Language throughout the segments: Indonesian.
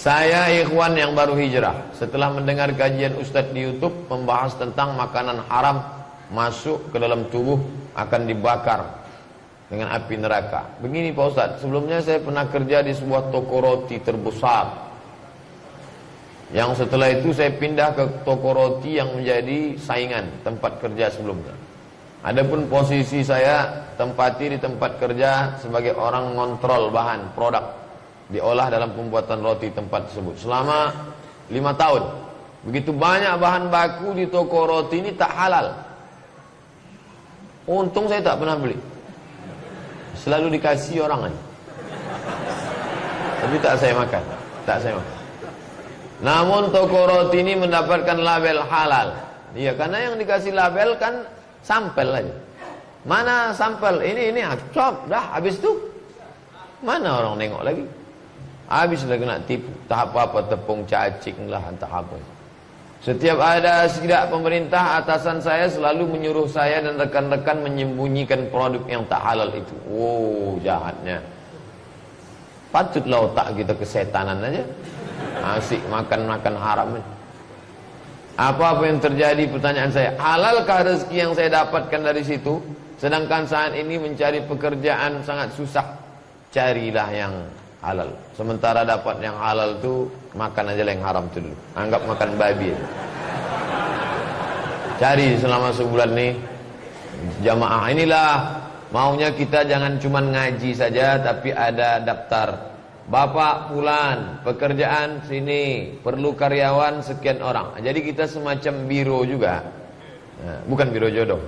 Saya ikhwan yang baru hijrah, setelah mendengar kajian Ustadz di YouTube membahas tentang makanan haram masuk ke dalam tubuh akan dibakar dengan api neraka. Begini Pak Ustadz, sebelumnya saya pernah kerja di sebuah toko roti terbesar, yang setelah itu saya pindah ke toko roti yang menjadi saingan tempat kerja sebelumnya. Adapun posisi saya tempati di tempat kerja sebagai orang ngontrol bahan produk diolah dalam pembuatan roti tempat tersebut selama 5 tahun. Begitu banyak bahan baku di toko roti ini tak halal. Untung saya tak pernah beli, selalu dikasih orang aja, tapi tak saya makan. Namun toko roti ini mendapatkan label halal. Iya, karena yang dikasih label kan sampel aja. Mana sampel ini cop dah, habis itu mana orang nengok lagi. Habis dah kena tipu. Tak apa-apa, tepung cacing lah, entah apa. Setiap ada sidak pemerintah, atasan saya selalu menyuruh saya dan rekan-rekan menyembunyikan produk yang tak halal itu. Oh, jahatnya. Patutlah otak kita kesetanan aja. Asik makan haram. Apa yang terjadi? Pertanyaan saya, halalkah rezeki yang saya dapatkan dari situ? Sedangkan saat ini mencari pekerjaan sangat susah. Carilah yang halal. Sementara dapat yang halal tu, makan aja yang haram tu dulu. Anggap makan babi aja. Cari selama sebulan nih jamaah. Inilah maunya kita, jangan cuma ngaji saja, tapi ada daftar. Bapak fulan, pekerjaan sini, perlu karyawan sekian orang. Jadi kita semacam biro juga. Bukan biro jodoh.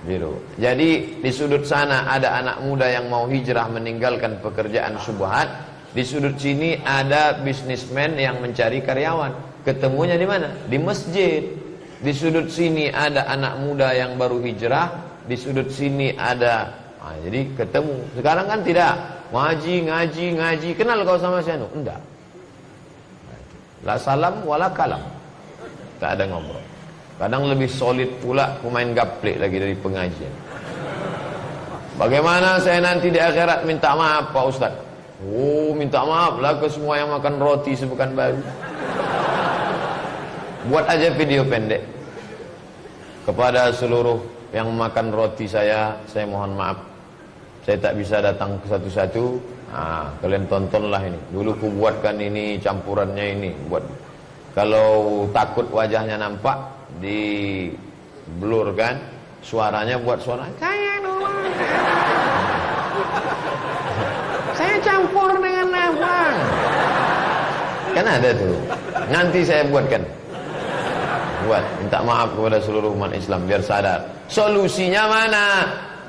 Biro. Jadi di sudut sana ada anak muda yang mau hijrah meninggalkan pekerjaan syubhat. Di sudut sini ada bisnismen yang mencari karyawan. Ketemunya di mana? Di masjid. Di sudut sini ada anak muda yang baru hijrah. Di sudut sini ada. Jadi ketemu. Sekarang kan tidak. Ngaji. Kenal kau sama saya? Enggak. La salam wala kalam. Tak ada ngobrol. Kadang lebih solid pula pemain gaplek lagi dari pengajian. Bagaimana saya nanti di akhirat minta maaf Pak Ustaz? Oh, minta maaf lah ke semua yang makan roti sepekan baru. Buat aja video pendek. Kepada seluruh yang makan roti saya mohon maaf. Saya tak bisa datang ke satu-satu. Kalian tontonlah ini. Dulu ku buatkan ini, campurannya ini. Buat kalau takut wajahnya nampak, di blur kan, suaranya buat suara saya dulu. Saya campur dengan apa? Kan ada tuh. Nanti saya buatkan. Minta maaf kepada seluruh umat Islam biar sadar. Solusinya mana?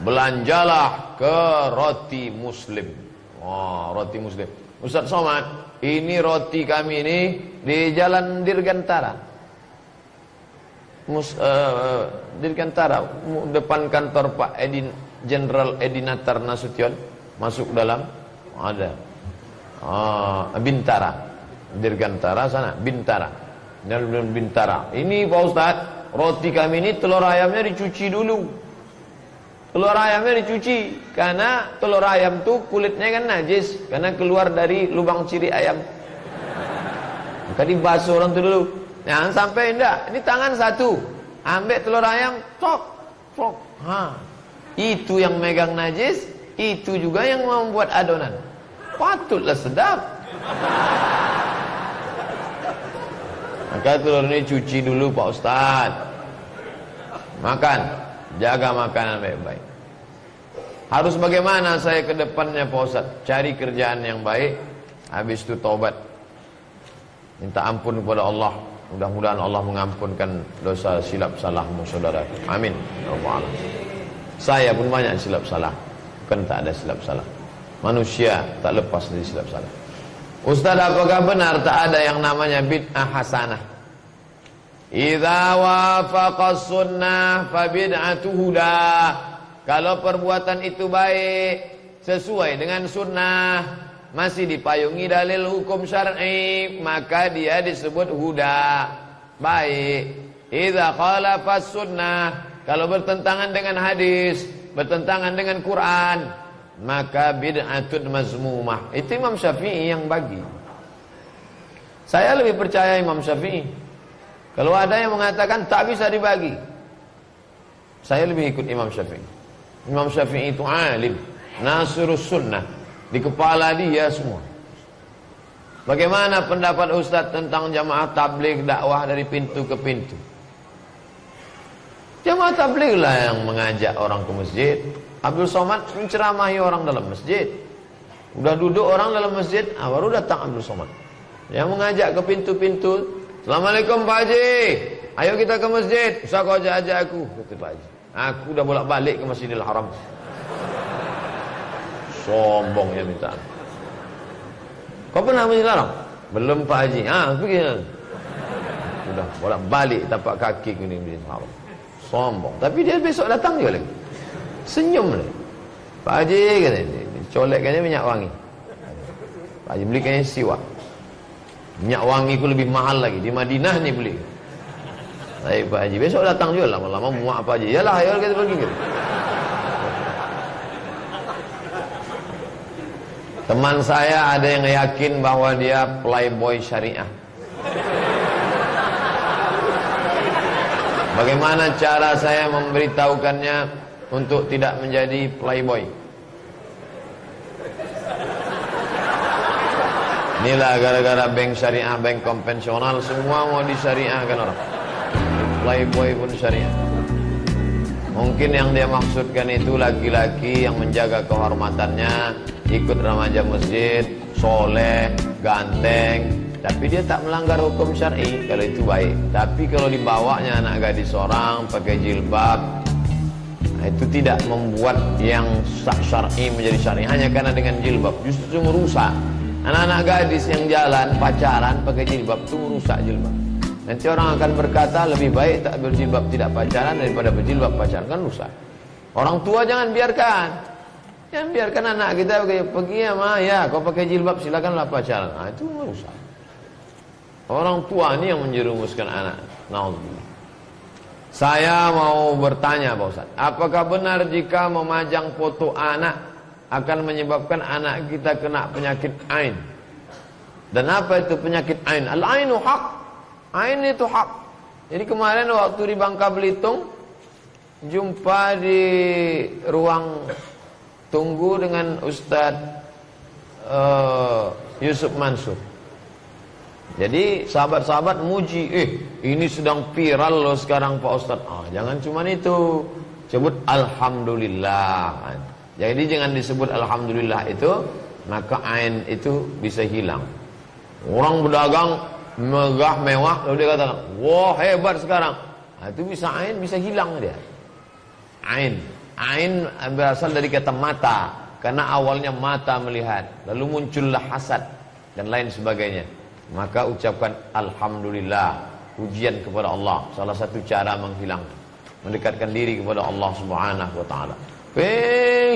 Belanjalah ke roti muslim. Roti muslim. Ustaz Somad, ini roti kami ini di Jalan Dirgantara. Dirgantara, depan kantor Pak Jenderal Edinatar Nasution, masuk dalam ada Bintara, Dirgantara sana, Bintara. Ini Pak Ustaz, roti kami ini telur ayamnya dicuci dulu. Telur ayamnya dicuci karena telur ayam tuh kulitnya kan najis karena keluar dari lubang ciri ayam. Maka dibasuh orang tu dulu. Jangan sampai enggak. Ini tangan satu, ambil telur ayam, cok. Itu yang megang najis, itu juga yang membuat adonan. Patutlah sedap. Maka telur ini cuci dulu Pak Ustaz. Makan, jaga makanan baik-baik. Harus bagaimana saya ke depannya Pak Ustaz? Cari kerjaan yang baik, habis itu taubat. Minta ampun kepada Allah. Mudah-mudahan Allah mengampunkan dosa silap salahmu saudara. Amin. Saya pun banyak silap salah. Bukan tak ada silap salah. Manusia tak lepas dari silap salah. Ustaz, apakah benar tak ada yang namanya bid'ah hasanah? Idza wafaqa sunnah fa bid'atu huda. Kalau perbuatan itu baik, sesuai dengan sunnah, masih dipayungi dalil hukum syar'i, maka dia disebut huda, baik. Idza khalafas sunnah, kalau bertentangan dengan hadis, bertentangan dengan Quran, maka bid'atun mazmumah. Itu Imam Syafi'i yang bagi. Saya lebih percaya Imam Syafi'i. Kalau ada yang mengatakan tak bisa dibagi, saya lebih ikut Imam Syafi'i. Imam Syafi'i itu alim, nasirus sunnah, di kepala dia semua. Bagaimana pendapat Ustaz tentang jamaah tabligh dakwah dari pintu ke pintu? Jamaah tabligh lah yang mengajak orang ke masjid. Abdul Somad menceramahi orang dalam masjid. Udah duduk orang dalam masjid, baru datang Abdul Somad yang mengajak ke pintu-pintu. Assalamualaikum Pak Haji, ayo kita ke masjid. Usah kau ajak aku, kata Pak Haji. Aku udah bolak-balik ke Masjidil Haram. Sombong ya minta. Kau pernah Masjidil Haram? Belum Pak Haji. Pergi. Udah bolak-balik tapak kaki ke Masjidil Haram. Sombong. Tapi dia besok datang juga lagi. Senyum lagi. Pak Haji kata dia, colekkannya minyak wangi. Pak Haji belikannya siwak. Minyak wangi ku lebih mahal lagi. Di Madinah nih beli. Baik Pak Haji, besok datang juga lama-lama muak Pak Haji. Yalah, ayo kita pergi gitu. Teman saya ada yang yakin bahwa dia playboy syariah. Bagaimana cara saya memberitahukannya untuk tidak menjadi playboy? Inilah gara-gara bank syariah, bank konvensional semua mau disyariahkan orang. Playboy pun syariah. Mungkin yang dia maksudkan itu laki-laki yang menjaga kehormatannya, ikut remaja masjid, soleh, ganteng, tapi dia tak melanggar hukum syar'i. Kalau itu baik. Tapi kalau dibawanya anak gadis seorang pakai jilbab, itu tidak membuat yang syar'i menjadi syar'i hanya karena dengan jilbab, justru merusak. Anak-anak gadis yang jalan pacaran pakai jilbab itu merusak jilbab. Nanti orang akan berkata lebih baik tak berjilbab tidak pacaran daripada berjilbab pacaran, kan rusak. Orang tua jangan biarkan. Jangan biarkan anak kita pergi ya ma, ya kau pakai jilbab silakanlah pacaran. Itu merusak. Orang tua ini yang menjerumuskan anak. Nauzubillah. Saya mau bertanya Pak Ustaz, apakah benar jika memajang foto anak akan menyebabkan anak kita kena penyakit ain? Dan apa itu penyakit ain? Al-ainu haq. Ain itu hak. Jadi kemarin waktu di Bangka Belitung jumpa di ruang tunggu dengan Ustadz Yusuf Mansur. Jadi sahabat-sahabat muji, ini sedang viral loh sekarang Pak Ustadz. Jangan cuma itu, sebut Alhamdulillah. Jadi jangan disebut Alhamdulillah itu, maka ain itu bisa hilang. Orang berdagang megah mewah, lalu dia katakan, wah hebat sekarang. Itu bisa ain, bisa hilang dia. Ain berasal dari kata mata, karena awalnya mata melihat, lalu muncullah hasad dan lain sebagainya. Maka ucapkan Alhamdulillah, pujian kepada Allah, salah satu cara menghilangkan, mendekatkan diri kepada Allah Subhanahu wa taala.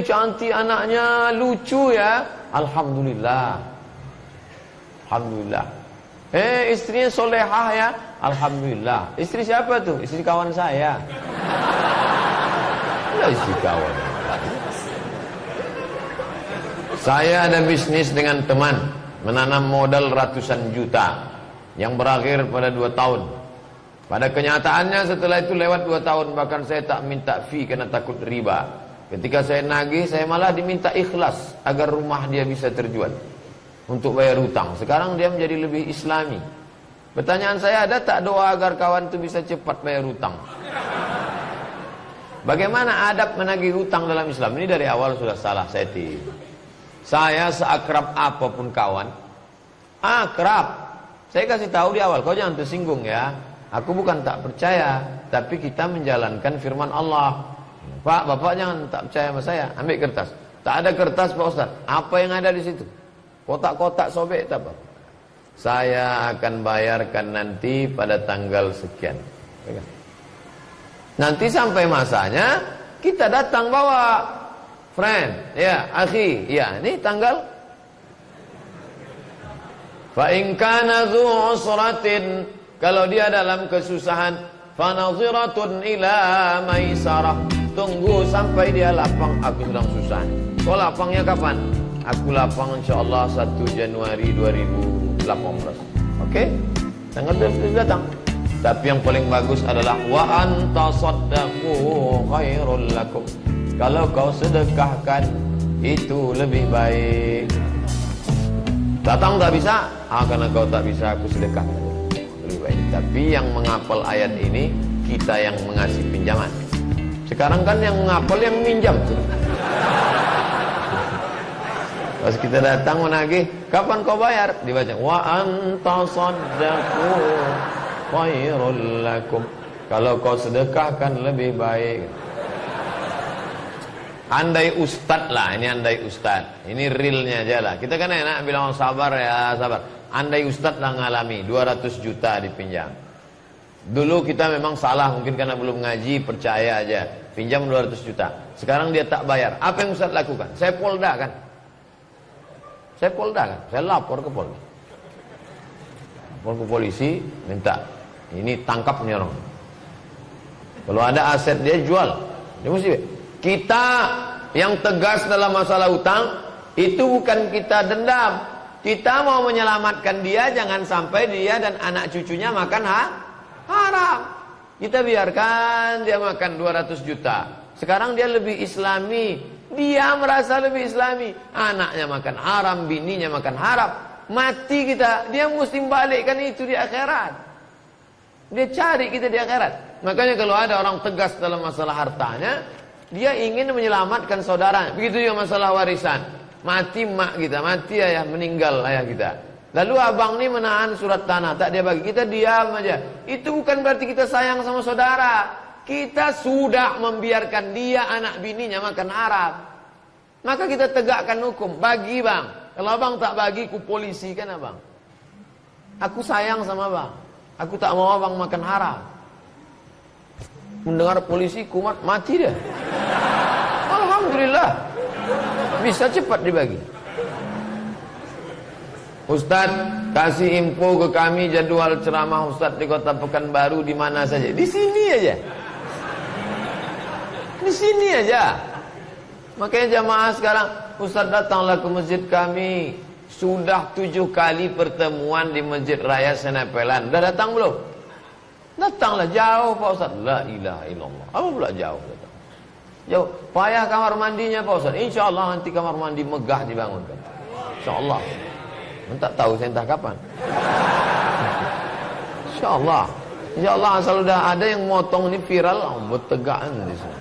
Cantik anaknya, lucu ya, Alhamdulillah. Alhamdulillah. Istrinya solehah ya, Alhamdulillah. Istri siapa tuh? Istri kawan saya. Istri kawan. Saya ada bisnis dengan teman, menanam modal ratusan juta yang berakhir pada 2 tahun. Pada kenyataannya setelah itu lewat 2 tahun, bahkan saya tak minta fee karena takut riba. Ketika saya nagih, saya malah diminta ikhlas agar rumah dia bisa terjual untuk bayar hutang. Sekarang dia menjadi lebih islami. Pertanyaan saya, ada tak doa agar kawan itu bisa cepat bayar hutang? Bagaimana adab menagih hutang dalam Islam? Ini dari awal sudah salah setting. Saya seakrab apapun kawan, akrab. Saya kasih tahu di awal, kau jangan tersinggung ya. Aku bukan tak percaya, tapi kita menjalankan firman Allah. Pak, bapak jangan tak percaya sama saya. Ambil kertas. Tak ada kertas Pak Ustaz. Apa yang ada di situ? Kotak-kotak sobek tak apa. Saya akan bayarkan nanti pada tanggal sekian. Nanti sampai masanya kita datang bawa friend, ya, akhi, ya, ini tanggal. Fa in kana dzu usratin, kalau dia dalam kesusahan, fa nadhiratun ila maisarah, tunggu sampai dia lapang. Aku sedang susah. Kau lapangnya kapan? Aku lapang insyaallah 1 Januari 2018. Oke? Tanggal 27 datang. Tapi yang paling bagus adalah wa anta saddaqu khairul lakum. Kalau kau sedekahkan itu lebih baik. Datang tak bisa, karena kau tak bisa aku sedekahkan. Lebih baik. Tapi yang menghafal ayat ini kita yang mengasih pinjaman. Sekarang kan yang menghafal yang minjam. Pas kita datang menagih, kapan kau bayar? Dibaca wa anta saddaqu khairul lakum. Kalau kau sedekahkan lebih baik. Andai ustad lah, ini andai ustad. Ini realnya aja lah. Kita kan enak bilang sabar ya, sabar. Andai ustad lah ngalami 200 juta dipinjam. Dulu kita memang salah, mungkin karena belum ngaji, percaya aja. Pinjam 200 juta. Sekarang dia tak bayar. Apa yang ustad lakukan? Saya polda kan. Saya lapor ke polda. Lapor ke polisi, minta ini tangkap nih orang. Kalau ada aset dia jual. Dia mesti. Kita yang tegas dalam masalah utang itu bukan kita dendam. Kita mau menyelamatkan dia, jangan sampai dia dan anak cucunya makan haram. Kita biarkan dia makan 200 juta. Sekarang dia lebih islami. Dia merasa lebih islami. Anaknya makan haram, bininya makan haram. Mati kita. Dia mesti balikkan itu di akhirat. Dia cari kita di akhirat. Makanya kalau ada orang tegas dalam masalah hartanya, dia ingin menyelamatkan saudara. Begitu juga masalah warisan. Mati mak kita, mati ayah, meninggal ayah kita. Lalu abang ini menahan surat tanah, tak dia bagi. Kita diam aja. Itu bukan berarti kita sayang sama saudara. Kita sudah membiarkan dia, anak bininya makan haram. Maka kita tegakkan hukum. Bagi bang. Kalau abang tak bagi, ku polisi kan abang. Aku sayang sama abang. Aku tak mau abang makan haram. Mendengar polisi kumat, mati dia. Alhamdulillah. Bisa cepat dibagi. Ustaz, kasih info ke kami jadwal ceramah Ustaz di Kota Pekanbaru di mana saja. Di sini aja. Di sini aja. Makanya jamaah sekarang, Ustaz datanglah ke masjid kami. Sudah 7 kali pertemuan di Masjid Raya Senepelan. Dah datang belum? Datanglah, jauh Pak Ustaz. La ilaha illallah. Apa pula jauh? Jauh. Payah kamar mandinya Pak Ustaz. InsyaAllah nanti kamar mandi megah dibangunkan. InsyaAllah. Tak tahu saya entah kapan. InsyaAllah. InsyaAllah asal udah ada yang motong ini viral, bertegaan di sini.